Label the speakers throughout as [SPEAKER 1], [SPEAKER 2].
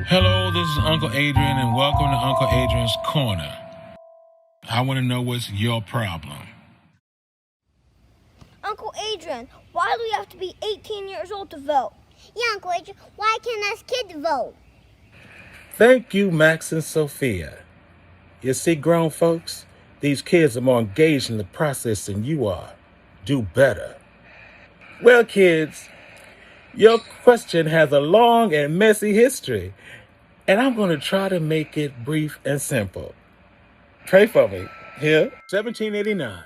[SPEAKER 1] Hello, this is Uncle Adrian, and welcome to Uncle Adrian's Corner. I want to know what's your problem.
[SPEAKER 2] Uncle Adrian, why do we have to be 18 years old to vote?
[SPEAKER 3] Yeah, Uncle Adrian, why can't us kids vote?
[SPEAKER 4] Thank you, Max and Sophia. You see, grown folks, these kids are more engaged in the process than you are. Do better. Well, kids, your question has a long and messy history, and I'm going to try to make it brief and simple. Pray for me. Here, 1789.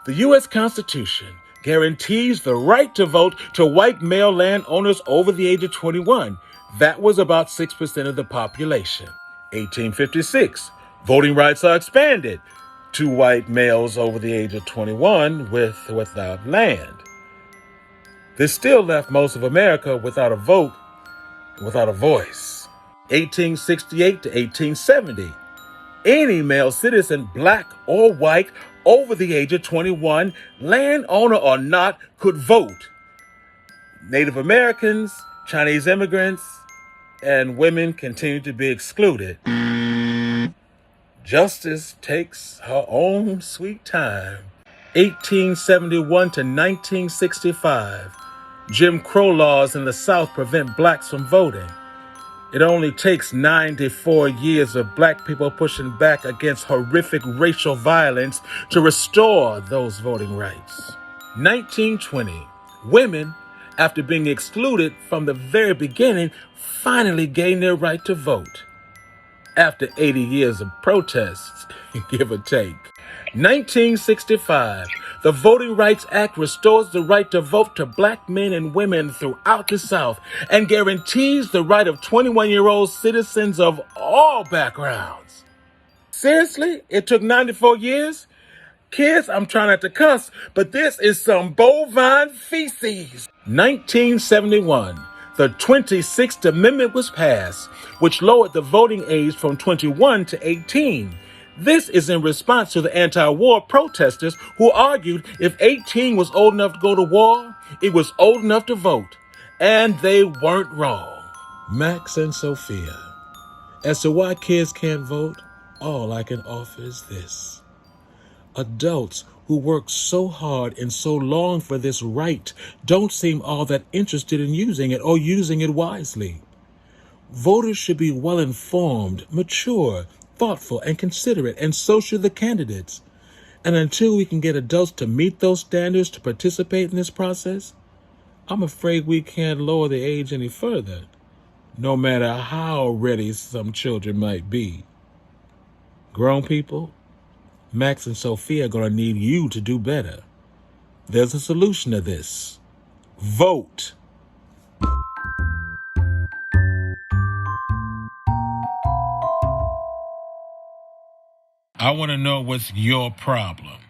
[SPEAKER 4] The U.S. Constitution guarantees the right to vote to white male landowners over the age of 21. That was about 6% of the population. 1856, voting rights are expanded to white males over the age of 21 with or without land. This still left most of America without a vote and without a voice. 1868 to 1870, any male citizen, black or white, over the age of 21, landowner or not, could vote. Native Americans, Chinese immigrants, and women continue to be excluded. Justice takes her own sweet time. 1871 to 1965, Jim Crow laws in the South prevent blacks from voting. It only takes 94 years of black people pushing back against horrific racial violence to restore those voting rights. 1920, women, after being excluded from the very beginning, finally gained their right to vote. After 80 years of protests, give or take. 1965, the Voting Rights Act restores the right to vote to black men and women throughout the South and guarantees the right of 21-year-old citizens of all backgrounds. Seriously? It took 94 years? Kids, I'm trying not to cuss, but this is some bovine feces. 1971, the 26th Amendment was passed, which lowered the voting age from 21 to 18. This is in response to the anti-war protesters who argued if 18 was old enough to go to war, it was old enough to vote. And they weren't wrong. Max and Sophia, as to why kids can't vote, all I can offer is this. Adults who work so hard and so long for this right don't seem all that interested in using it or using it wisely. Voters should be well-informed, mature, thoughtful, and considerate, and so should the candidates. And until we can get adults to meet those standards to participate in this process, I'm afraid we can't lower the age any further, no matter how ready some children might be. Grown people, Max and Sophia are going to need you to do better. There's a solution to this. Vote.
[SPEAKER 1] I want to know what's your problem.